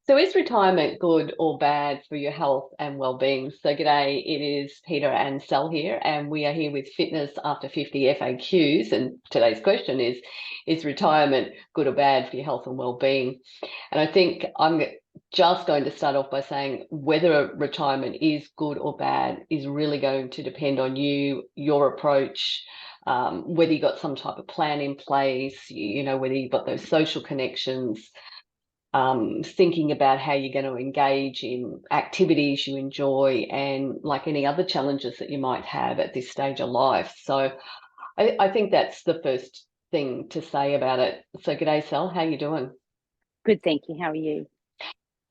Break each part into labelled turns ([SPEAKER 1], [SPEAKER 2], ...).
[SPEAKER 1] So is retirement good or bad for your health and well-being? So g'day, it is Peter and Sal here, and we are here with Fitness After 50 FAQs. And today's question is retirement good or bad for your health and well-being? And I think I'm just going to start off by saying whether retirement is good or bad is really going to depend on you, your approach, whether you got some type of plan in place, whether you've got those social connections, thinking about how you're going to engage in activities you enjoy, and like any other challenges that you might have at this stage of life. So I think that's the first thing to say about it. So g'day, Sal, how you doing?
[SPEAKER 2] Good, thank you. How are you?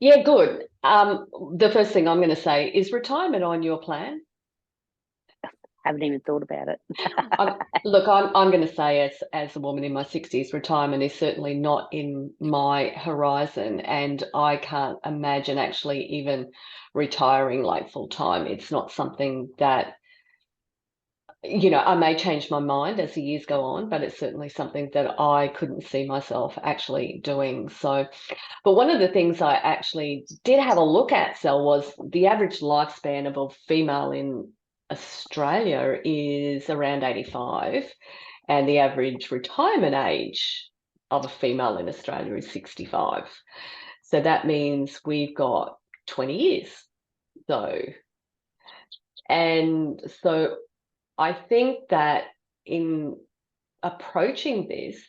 [SPEAKER 1] Yeah, good. The first thing I'm going to say is retirement on your plan?
[SPEAKER 2] Haven't even thought about it.
[SPEAKER 1] Look, I'm going to say as a woman in my 60s, retirement is certainly not in my horizon, and I can't imagine actually even retiring like full time. It's not something that, I may change my mind as the years go on, but it's certainly something that I couldn't see myself actually doing. So, but one of the things I actually did have a look at, Sel, was the average lifespan of a female in Australia is around 85, and the average retirement age of a female in Australia is 65. So that means we've got 20 years. So, and so I think that in approaching this,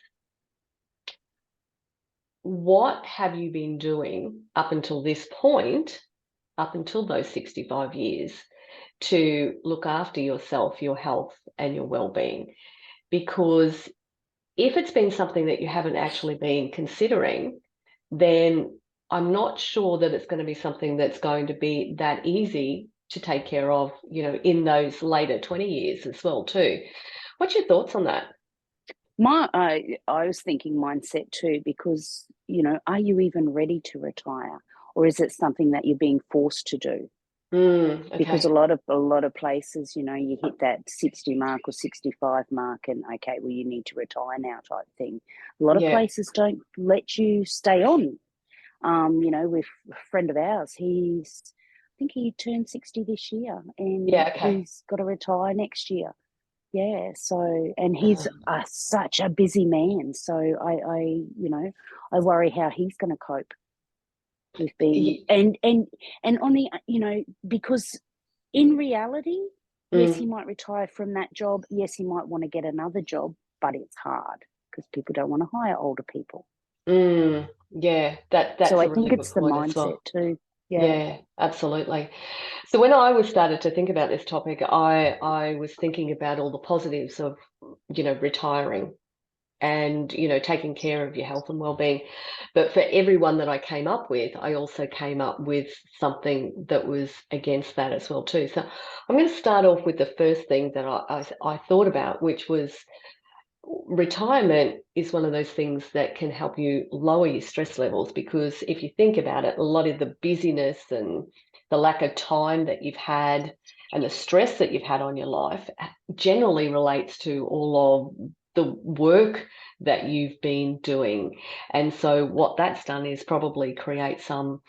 [SPEAKER 1] what have you been doing up until this point, up until those 65 years, to look after yourself, your health, and your well-being? Because if it's been something that you haven't actually been considering, then I'm not sure that it's going to be something that's going to be that easy to take care of, in those later 20 years as well, too. What's your thoughts on that?
[SPEAKER 2] I was thinking mindset too, because are you even ready to retire, or is it something that you're being forced to do? Because
[SPEAKER 1] Okay.
[SPEAKER 2] a lot of places, you hit that 60 mark or 65 mark, and okay, well, you need to retire now, type thing. A lot of
[SPEAKER 1] Yeah.
[SPEAKER 2] places don't let you stay on. With a friend of ours, I think he turned 60 this year, and
[SPEAKER 1] Yeah. Okay.
[SPEAKER 2] he's got to retire next year. Yeah, so and he's
[SPEAKER 1] Um,
[SPEAKER 2] such a busy man. So I worry how he's going to cope with being
[SPEAKER 1] y-
[SPEAKER 2] and on the because in reality, yes, he
[SPEAKER 1] mm,
[SPEAKER 2] might retire from that job. Yes, he might want to get another job, but it's hard because people don't want to hire older people.
[SPEAKER 1] yeah.
[SPEAKER 2] So
[SPEAKER 1] That's
[SPEAKER 2] I
[SPEAKER 1] a really
[SPEAKER 2] think
[SPEAKER 1] good
[SPEAKER 2] it's the
[SPEAKER 1] point as
[SPEAKER 2] mindset
[SPEAKER 1] well.
[SPEAKER 2] too. Yeah.
[SPEAKER 1] Yeah, absolutely. So when I was started to think about this topic, I was thinking about all the positives of, retiring and, taking care of your health and well-being. But for everyone that I came up with, I also came up with something that was against that as well too. So I'm going to start off with the first thing that I thought about, which was retirement is one of those things that can help you lower your stress levels, because if you think about it, a lot of the busyness and the lack of time that you've had and the stress that you've had on your life generally relates to all of the work that you've been doing. And so what that's done is probably create some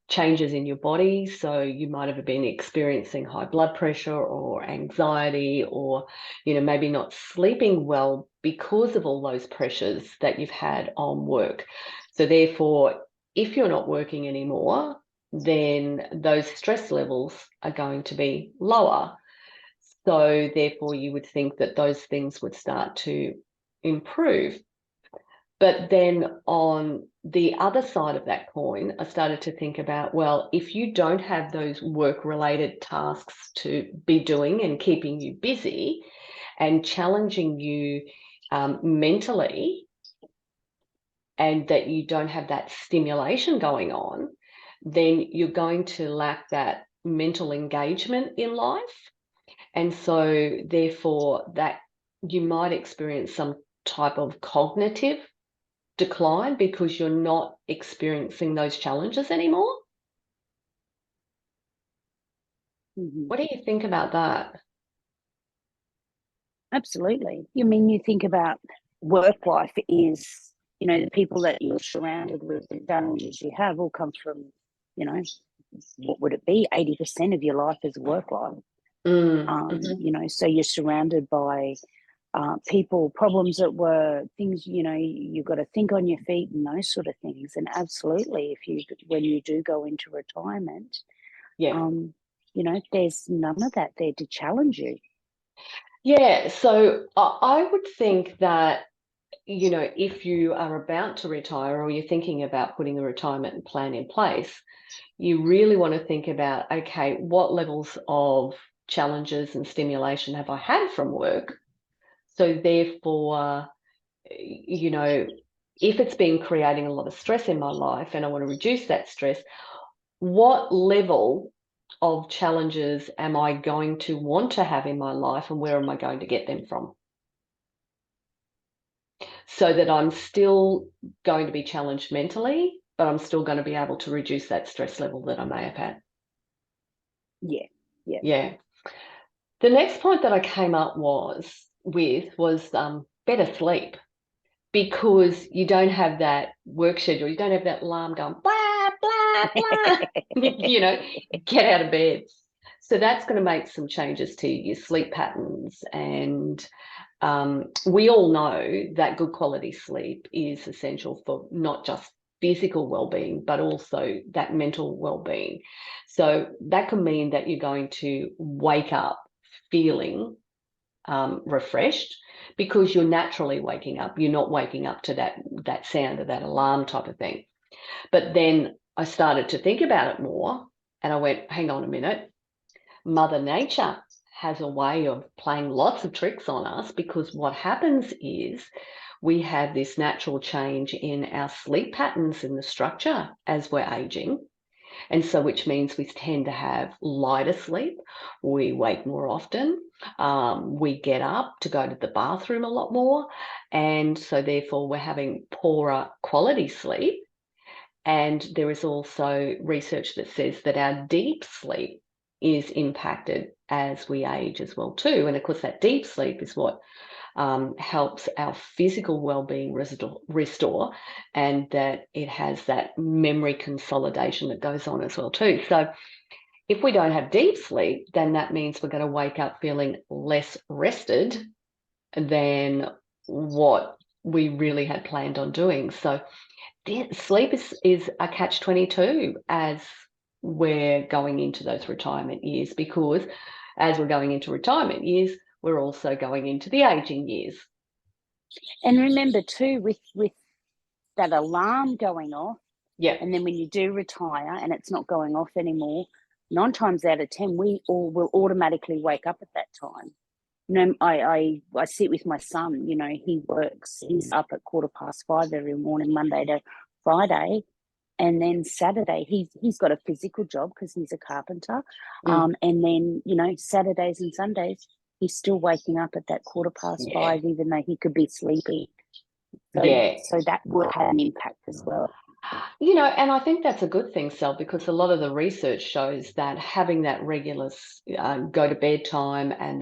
[SPEAKER 1] changes in your body. So you might have been experiencing high blood pressure or anxiety, or, maybe not sleeping well because of all those pressures that you've had on work. So therefore, if you're not working anymore, then those stress levels are going to be lower. So therefore, you would think that those things would start to improve. But then on the other side of that coin, I started to think about, well, if you don't have those work-related tasks to be doing and keeping you busy and challenging you mentally, and that you don't have that stimulation going on, then you're going to lack that mental engagement in life. And so therefore that you might experience some type of cognitive decline because you're not experiencing those challenges anymore.
[SPEAKER 2] Hmm.
[SPEAKER 1] What do you think about that?
[SPEAKER 2] Absolutely. You mean you think about work life is you know, the people that you're surrounded with, the challenges you have all come from, you know, what would it be? 80% of your life is work life. You know, so you're surrounded by people, problems at work, things, you know, you've got to think on your feet and those sort of things. And absolutely, when you do go into retirement, you know, there's none of that there to challenge you.
[SPEAKER 1] Yeah, so I would think that, you know, if you are about to retire or you're thinking about putting a retirement plan in place, you really want to think about, okay, what levels of challenges and stimulation have I had from work? So therefore, you know, if it's been creating a lot of stress in my life and I want to reduce that stress, what level of challenges am I going to want to have in my life and where am I going to get them from? So that I'm still going to be challenged mentally, but I'm still going to be able to reduce that stress level that I may have had. Yeah. The next point that I came up with was better sleep, because you don't have that work schedule. You don't have that alarm going, blah, blah, blah, you know, get out of bed. So that's going to make some changes to your sleep patterns. And we all know that good quality sleep is essential for not just physical well-being, but also that mental well-being. So that can mean that you're going to wake up feeling refreshed, because you're naturally waking up. You're not waking up to that sound of that alarm type of thing. But then I started to think about it more, and I went, hang on a minute. Mother Nature has a way of playing lots of tricks on us, because what happens is we have this natural change in our sleep patterns in the structure as we're aging. And so, which means we tend to have lighter sleep, we wake more often, we get up to go to the bathroom a lot more. And so therefore we're having poorer quality sleep. And there is also research that says that our deep sleep is impacted as we age as well too. And of course that deep sleep is what helps our physical well-being restore, and that it has that memory consolidation that goes on as well too. So if we don't have deep sleep, then that means we're going to wake up feeling less rested than what we really had planned on doing. So sleep is a catch-22 as we're going into those retirement years, because as we're going into retirement years, we're also going into the aging years.
[SPEAKER 2] And remember too, with that alarm going off, and then when you do retire and it's not going off anymore, 9 times out of 10 we all will automatically wake up at that time. You know, I sit with my son. You know, he works. He's up at 5:15 every morning, Monday to Friday, and then Saturday he's got a physical job because he's a carpenter. And then, you know, Saturdays and Sundays he's still waking up at that 5:15, even though he could be sleeping. So that will have an impact as well.
[SPEAKER 1] You know, and I think that's a good thing, Sal, because a lot of the research shows that having that regular go to bed time and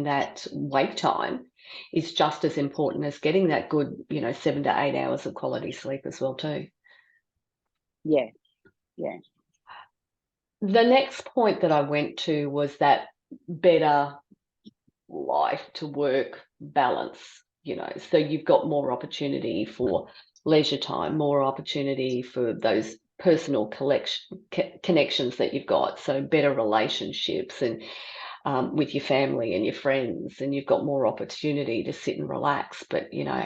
[SPEAKER 1] that wake time is just as important as getting that good, you know, 7 to 8 hours of quality sleep as well too.
[SPEAKER 2] Yeah.
[SPEAKER 1] The next point that I went to was that better life to work balance, you know, so you've got more opportunity for leisure time, more opportunity for those personal connections that you've got, so better relationships and with your family and your friends, and you've got more opportunity to sit and relax. But you know,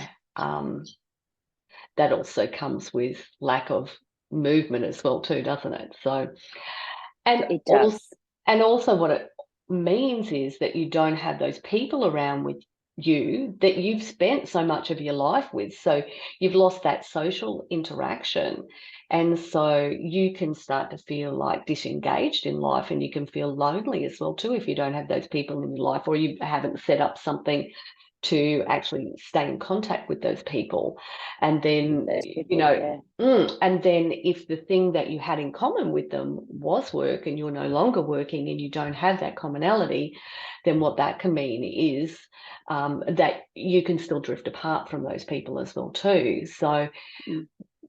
[SPEAKER 1] that also comes with lack of movement as well too, doesn't it? So, and
[SPEAKER 2] it does.
[SPEAKER 1] Also what it means is that you don't have those people around with you that you've spent so much of your life with. So you've lost that social interaction. And so you can start to feel like disengaged in life, and you can feel lonely as well too if you don't have those people in your life, or you haven't set up something to actually stay in contact with those people. And then, and then if the thing that you had in common with them was work and you're no longer working and you don't have that commonality, then what that can mean is that you can still drift apart from those people as well too. So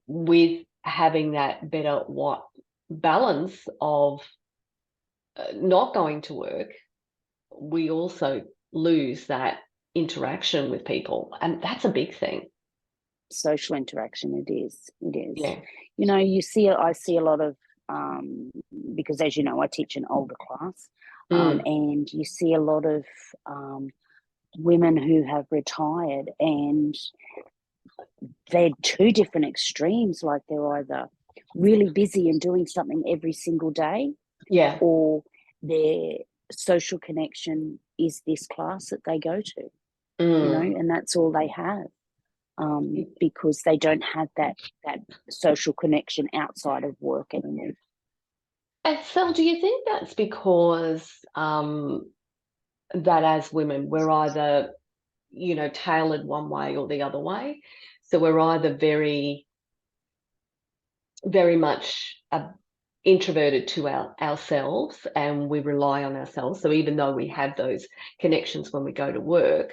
[SPEAKER 1] with having that better balance of not going to work, we also lose that interaction with people, and that's a big thing.
[SPEAKER 2] Social interaction, it is.
[SPEAKER 1] Yeah.
[SPEAKER 2] I see a lot of because, as you know, I teach an older class, and you see a lot of women who have retired, and they're two different extremes. Like, they're either really busy and doing something every single day, or their social connection is this class that they go to, and that's all they have, because they don't have that social connection outside of work anymore.
[SPEAKER 1] And so do you think that's because that as women we're either, tailored one way or the other way? So we're either very, very much introverted to ourselves, and we rely on ourselves. So even though we have those connections when we go to work,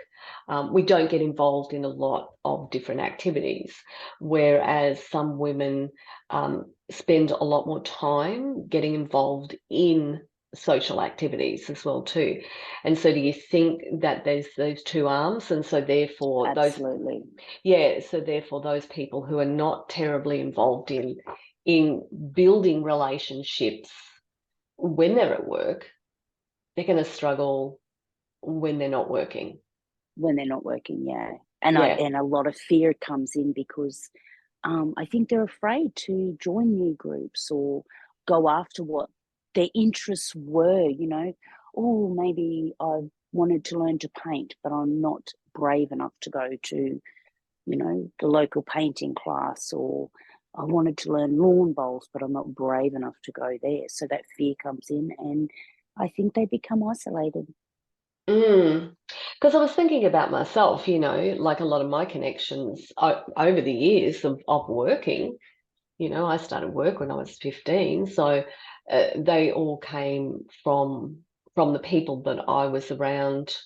[SPEAKER 1] we don't get involved in a lot of different activities, whereas some women spend a lot more time getting involved in social activities as well too. And so do you think that there's those two arms, and so therefore
[SPEAKER 2] Absolutely.
[SPEAKER 1] so therefore those people who are not terribly involved in building relationships when they're at work, they're going to struggle when they're not working?
[SPEAKER 2] And a lot of fear comes in because I think they're afraid to join new groups or go after what their interests were. Oh, maybe I wanted to learn to paint, but I'm not brave enough to go to the local painting class, or I wanted to learn lawn bowls, but I'm not brave enough to go there. So that fear comes in, and I think they become isolated.
[SPEAKER 1] Because I was thinking about myself, like a lot of my connections over the years of working, I started work when I was 15. So they all came from the people that I was around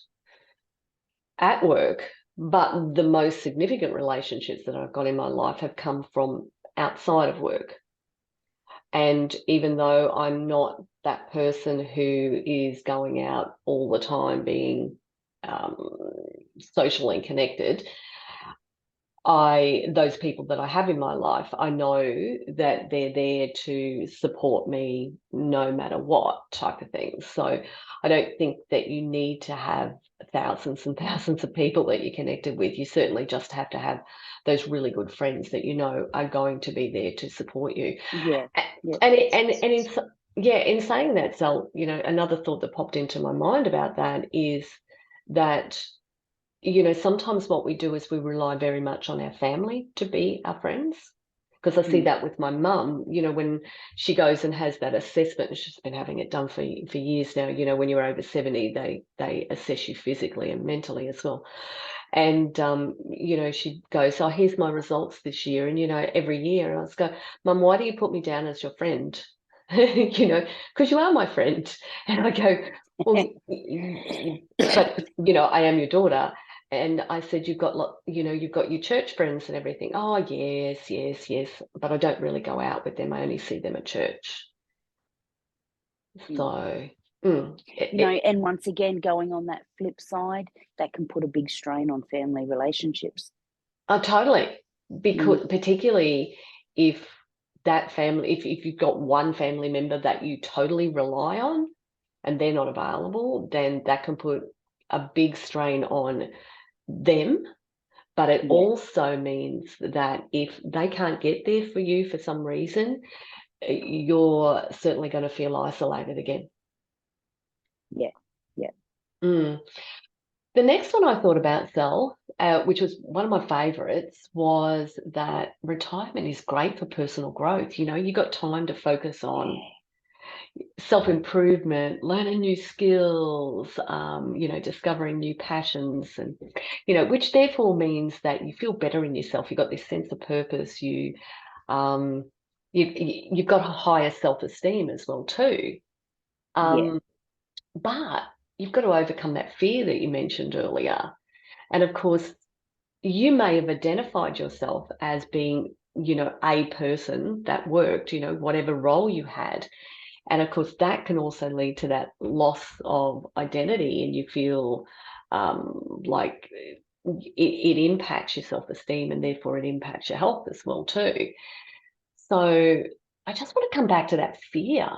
[SPEAKER 1] at work. But the most significant relationships that I've got in my life have come from outside of work. And even though I'm not that person who is going out all the time being socially connected, those people that I have in my life, I know that they're there to support me no matter what type of thing. So I don't think that you need to have thousands and thousands of people that you're connected with. You certainly just have to have those really good friends that are going to be there to support you.
[SPEAKER 2] Yeah.
[SPEAKER 1] In saying that, Sal, another thought that popped into my mind about that is that sometimes what we do is we rely very much on our family to be our friends. Because I see that with my mum, when she goes and has that assessment, she's been having it done for years now, when you're over 70, they assess you physically and mentally as well. And, she goes, oh, here's my results this year. And, every year I was go, Mum, why do you put me down as your friend? Because you are my friend. And I go, well, but, I am your daughter. And I said, you've got your church friends and everything. Oh, yes. But I don't really go out with them. I only see them at church. So,
[SPEAKER 2] and once again, going on that flip side, that can put a big strain on family relationships.
[SPEAKER 1] Oh, totally. Because particularly if that family, if you've got one family member that you totally rely on and they're not available, then that can put a big strain on them. But it also means that if they can't get there for you for some reason, you're certainly going to feel isolated again.
[SPEAKER 2] Yeah.
[SPEAKER 1] The next one I thought about, Sal, which was one of my favourites, was that retirement is great for personal growth. You got time to focus on self-improvement, learning new skills, discovering new passions, and, which therefore means that you feel better in yourself. You've got this sense of purpose. Um, you've got a higher self-esteem as well too. But you've got to overcome that fear that you mentioned earlier. And of course, you may have identified yourself as being, a person that worked, whatever role you had. And of course, that can also lead to that loss of identity, and you feel like it impacts your self-esteem, and therefore it impacts your health as well too. So I just want to come back to that fear.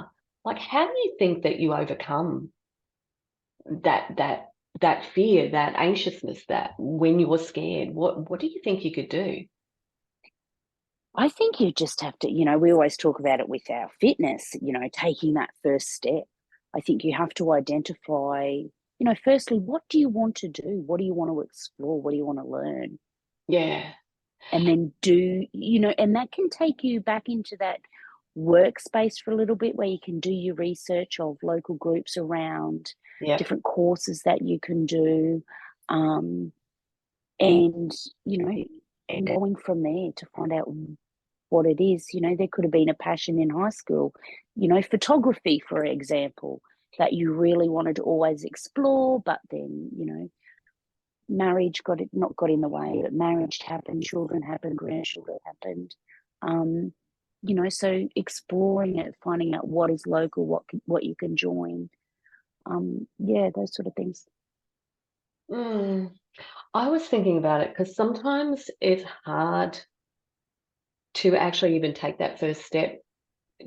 [SPEAKER 1] Like, how do you think that you overcome that fear, that anxiousness, that when you were scared? What do you think you could do?
[SPEAKER 2] I think you just have to, we always talk about it with our fitness, taking that first step. I think you have to identify, firstly, what do you want to do? What do you want to explore? What do you want to learn?
[SPEAKER 1] Yeah.
[SPEAKER 2] And then and that can take you back into that workspace for a little bit, where you can do your research of local groups around, different courses that you can do. And, and going from there to find out what it is. There could have been a passion in high school, photography, for example, that you really wanted to always explore, but then, marriage not got in the way, but marriage happened, children happened, grandchildren happened. So exploring it, finding out what is local, what you can join. Those sort of things.
[SPEAKER 1] I was thinking about it because sometimes it's hard to actually even take that first step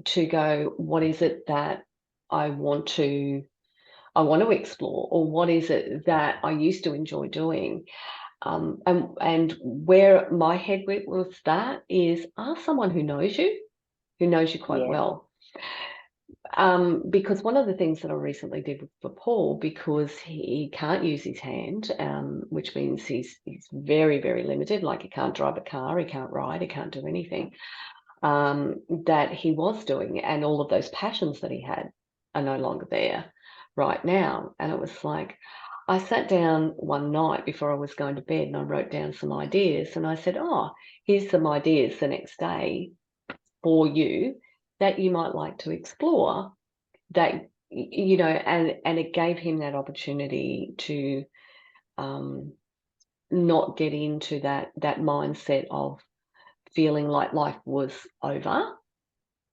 [SPEAKER 1] to go, what is it that I want to explore, or what is it that I used to enjoy doing? And where my head went with that is, ask someone who knows you quite well. Because one of the things that I recently did for Paul, because he can't use his hand, which means he's very, very limited, like he can't drive a car, he can't ride, he can't do anything, that he was doing, and all of those passions that he had are no longer there right now. And it was like, I sat down one night before I was going to bed and I wrote down some ideas, and I said, oh, here's some ideas the next day for you that you might like to explore, that, and it gave him that opportunity to not get into that mindset of feeling like life was over,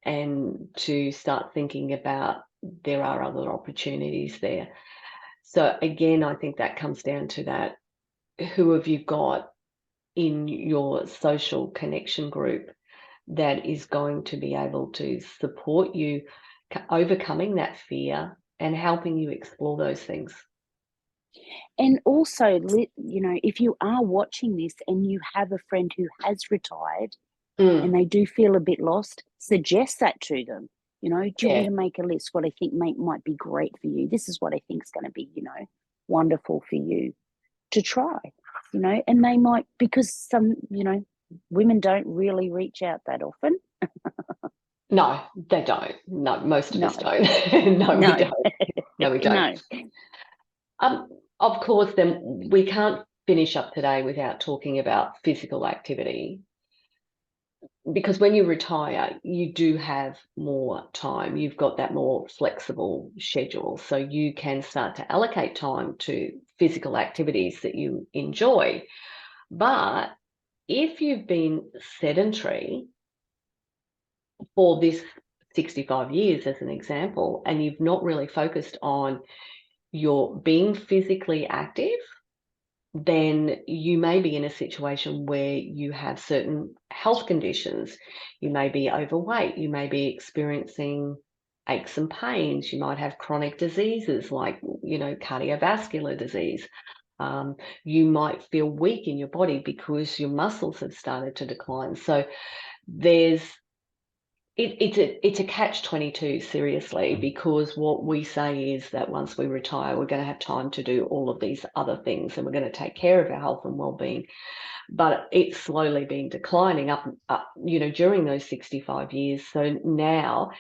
[SPEAKER 1] and to start thinking about there are other opportunities there. So again, I think that comes down to that. Who have you got in your social connection group that is going to be able to support you overcoming that fear and helping you explore those things?
[SPEAKER 2] And also, if you are watching this and you have a friend who has retired and they do feel a bit lost, suggest that to them. Do you want me to make a list? What I think might be great for you. This is what I think is going to be, wonderful for you to try, and they might, because some, women don't really reach out that often.
[SPEAKER 1] No, they don't. No, most of us don't. No, we don't. No, we don't. Of course, then we can't finish up today without talking about physical activity, because when you retire, you do have more time. You've got that more flexible schedule, so you can start to allocate time to physical activities that you enjoy. But if you've been sedentary for this 65 years, as an example, and you've not really focused on your being physically active, then you may be in a situation where you have certain health conditions. You may be overweight, you may be experiencing aches and pains, you might have chronic diseases like, cardiovascular disease. You might feel weak in your body because your muscles have started to decline. So it's a catch-22, seriously, because what we say is that once we retire, we're going to have time to do all of these other things, and we're going to take care of our health and well-being. But it's slowly been declining up, during those 65 years. So now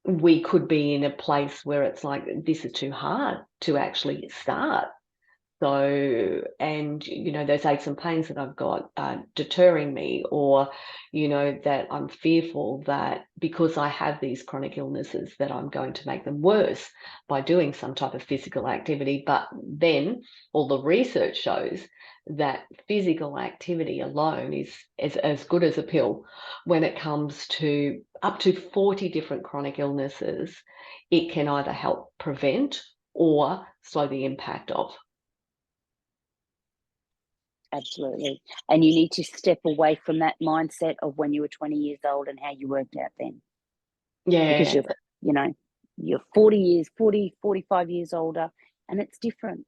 [SPEAKER 1] we could be in a place where it's like, this is too hard to actually start. So, and, those aches and pains that I've got are deterring me, or, that I'm fearful that because I have these chronic illnesses that I'm going to make them worse by doing some type of physical activity. But then all the research shows that physical activity alone is as good as a pill when it comes to up to 40 different chronic illnesses. It can either help prevent or slow the impact of.
[SPEAKER 2] Absolutely. And you need to step away from that mindset of when you were 20 years old and how you worked out then.
[SPEAKER 1] Yeah.
[SPEAKER 2] Because you're 45 years older, and it's different,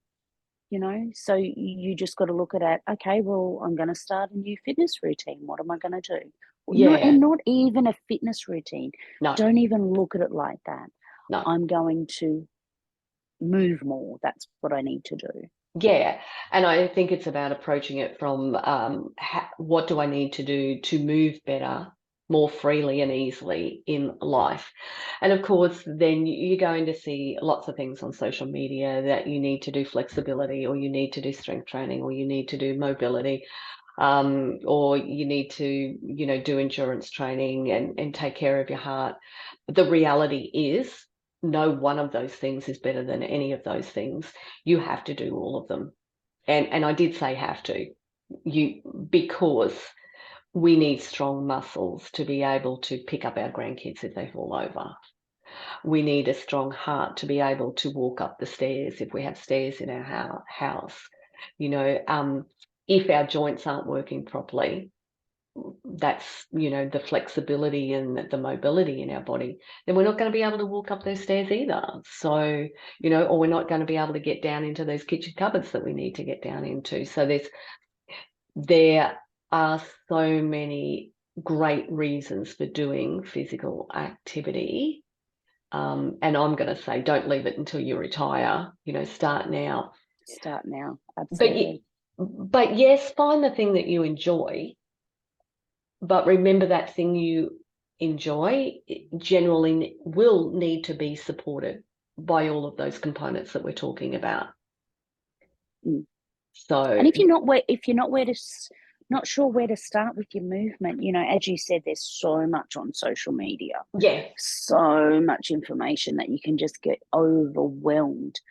[SPEAKER 2] So you just got to look at it. Okay, well, I'm going to start a new fitness routine. What am I going to do?
[SPEAKER 1] Yeah.
[SPEAKER 2] Not even a fitness routine.
[SPEAKER 1] No.
[SPEAKER 2] Don't even look at it like that.
[SPEAKER 1] No.
[SPEAKER 2] I'm going to move more. That's what I need to do.
[SPEAKER 1] Yeah. And I think it's about approaching it from what do I need to do to move better, more freely and easily in life. And of course, then you're going to see lots of things on social media that you need to do flexibility, or you need to do strength training, or you need to do mobility, or you need to, do endurance training and take care of your heart. The reality is, no one of those things is better than any of those things. You have to do all of them. And I did say have to, because we need strong muscles to be able to pick up our grandkids if they fall over. We need a strong heart to be able to walk up the stairs if we have stairs in our house. If our joints aren't working properly, that's, the flexibility and the mobility in our body, then we're not going to be able to walk up those stairs either. So, or we're not going to be able to get down into those kitchen cupboards that we need to get down into. So there are so many great reasons for doing physical activity. And I'm going to say, don't leave it until you retire, start now.
[SPEAKER 2] Start now, absolutely.
[SPEAKER 1] But yes, find the thing that you enjoy. But remember, that thing you enjoy generally will need to be supported by all of those components that we're talking about.
[SPEAKER 2] Mm.
[SPEAKER 1] So,
[SPEAKER 2] and if you're not sure where to start with your movement, as you said, there's so much on social media.
[SPEAKER 1] Yeah.
[SPEAKER 2] So much information that you can just get overwhelmed.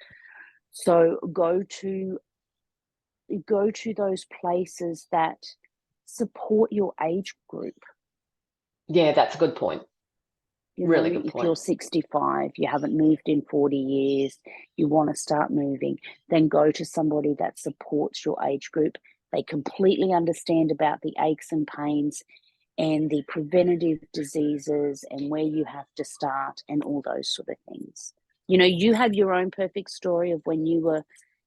[SPEAKER 2] So go to those places that support your age group.
[SPEAKER 1] Yeah, that's a good point. Really good point.
[SPEAKER 2] If you're 65, you haven't moved in 40 years, you want to start moving, then go to somebody that supports your age group. They completely understand about the aches and pains and the preventative diseases and where you have to start and all those sort of things. You have your own perfect story of when you were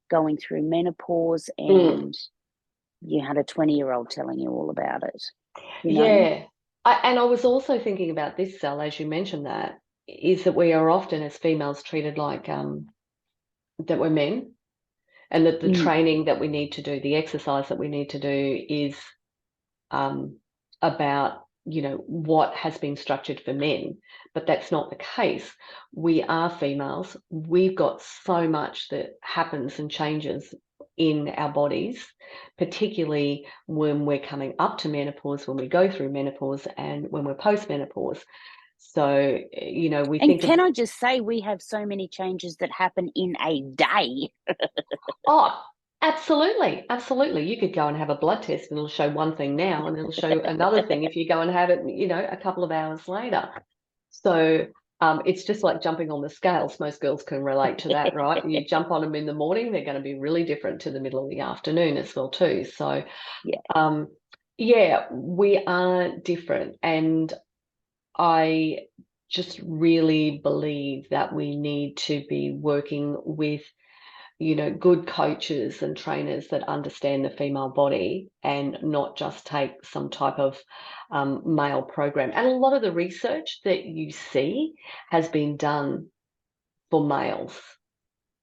[SPEAKER 2] going through menopause and you had a 20-year-old telling you all about it.
[SPEAKER 1] Yeah. And I was also thinking about this, Sal, as you mentioned that, is that we are often as females treated like that we're men, and that the training that we need to do, the exercise that we need to do is about, what has been structured for men. But that's not the case. We are females. We've got so much that happens and changes in our bodies, particularly when we're coming up to menopause, when we go through menopause, and when we're post-menopause. So, we think...
[SPEAKER 2] Can I just say, we have so many changes that happen in a day.
[SPEAKER 1] Oh, absolutely. Absolutely. You could go and have a blood test and it'll show one thing now, and it'll show another thing if you go and have it, a couple of hours later. So it's just like jumping on the scales. Most girls can relate to that, right? You jump on them in the morning, they're going to be really different to the middle of the afternoon as well too. So we are different. And I just really believe that we need to be working with good coaches and trainers that understand the female body, and not just take some type of male program. And a lot of the research that you see has been done for males.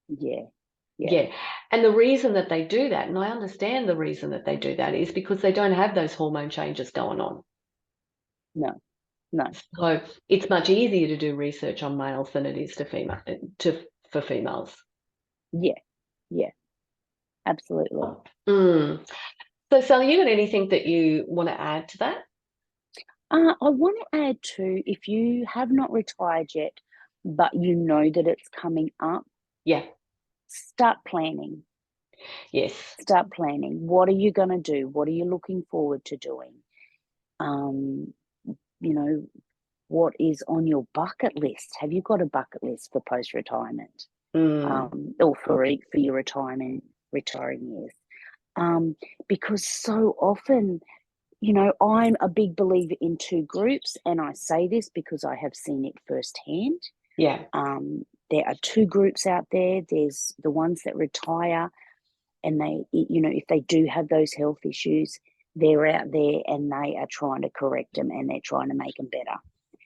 [SPEAKER 1] Yeah. And the reason that they do that, and I understand the reason that they do that, is because they don't have those hormone changes going on.
[SPEAKER 2] No. No.
[SPEAKER 1] So it's much easier to do research on males than it is for females.
[SPEAKER 2] Yeah. Yeah. Absolutely.
[SPEAKER 1] Mm. So, Sally, you got anything that you want to add to that?
[SPEAKER 2] I want to add too, if you have not retired yet, but you know that it's coming up,
[SPEAKER 1] Yeah.
[SPEAKER 2] start planning.
[SPEAKER 1] Yes.
[SPEAKER 2] Start planning. What are you going to do? What are you looking forward to doing? You know, what is on your bucket list? Have you got a bucket list for post-retirement? Or for your retiring years? Because so often, I'm a big believer in two groups, and I say this because I have seen it firsthand.
[SPEAKER 1] Yeah.
[SPEAKER 2] There are two groups out there. There's the ones that retire, and they, if they do have those health issues, they're out there and they are trying to correct them and they're trying to make them better.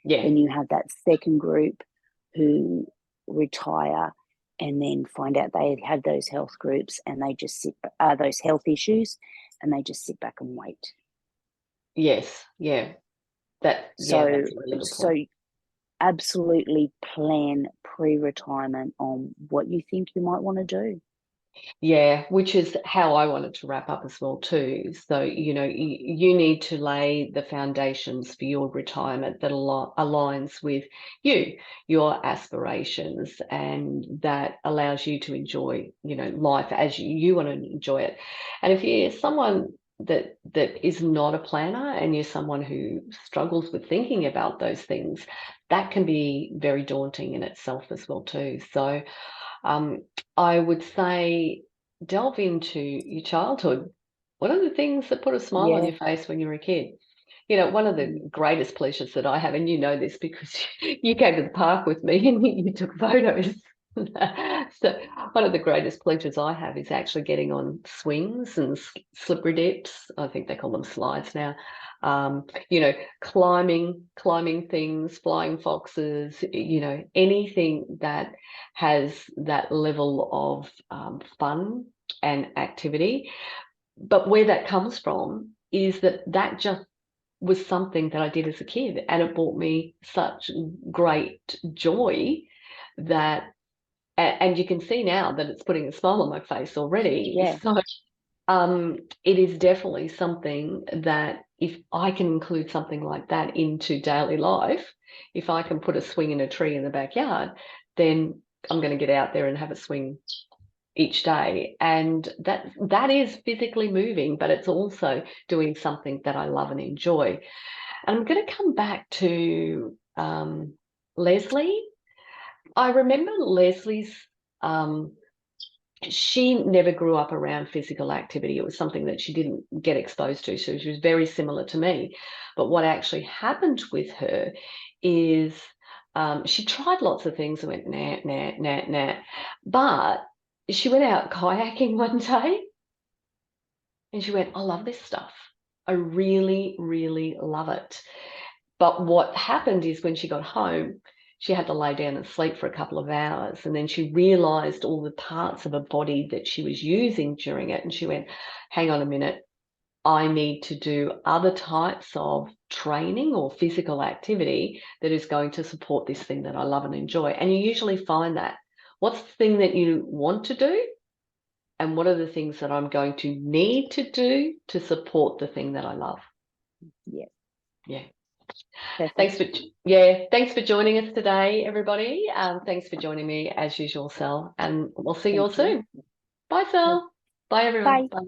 [SPEAKER 1] Yeah.
[SPEAKER 2] Then you have that second group who retire and then find out they have those health groups and they just those health issues, and they just sit back and wait.
[SPEAKER 1] Yes. Yeah. That's a really good point.
[SPEAKER 2] Absolutely plan pre-retirement on what you think you might want to do.
[SPEAKER 1] Yeah, which is how I wanted to wrap up as well too. So, you need to lay the foundations for your retirement that aligns with your aspirations, and that allows you to enjoy, life as you want to enjoy it. And if you're someone that is not a planner, and you're someone who struggles with thinking about those things, that can be very daunting in itself as well too. So I would say delve into your childhood. What are the things that put a smile on your face when you were a kid? One of the greatest pleasures that I have, and you know this because you came to the park with me and you took photos. So one of the greatest pleasures I have is actually getting on swings and slippery dips. I think they call them slides now. Climbing things, flying foxes, anything that has that level of fun and activity. But where that comes from is that just was something that I did as a kid, and it brought me such great joy that, and you can see now that it's putting a smile on my face already.
[SPEAKER 2] Yeah.
[SPEAKER 1] So it is definitely something that if I can include something like that into daily life, if I can put a swing in a tree in the backyard, then I'm going to get out there and have a swing each day. And that is physically moving, but it's also doing something that I love and enjoy. And I'm going to come back to Leslie. I remember Leslie's, she never grew up around physical activity. It was something that she didn't get exposed to. So she was very similar to me. But what actually happened with her is she tried lots of things and went, nah, nah, nah, nah. But she went out kayaking one day and she went, I love this stuff. I really, really love it. But what happened is when she got home, she had to lay down and sleep for a couple of hours. And then she realized all the parts of her body that she was using during it. And she went, hang on a minute. I need to do other types of training or physical activity that is going to support this thing that I love and enjoy. And you usually find that. What's the thing that you want to do? And what are the things that I'm going to need to do to support the thing that I love?
[SPEAKER 2] Yeah.
[SPEAKER 1] Yeah.
[SPEAKER 2] Perfect.
[SPEAKER 1] Thanks for joining us today, everybody. Thanks for joining me as usual, Sal, and we'll see you all soon. Bye, Sal. Bye, everyone.
[SPEAKER 2] Bye.
[SPEAKER 1] Bye.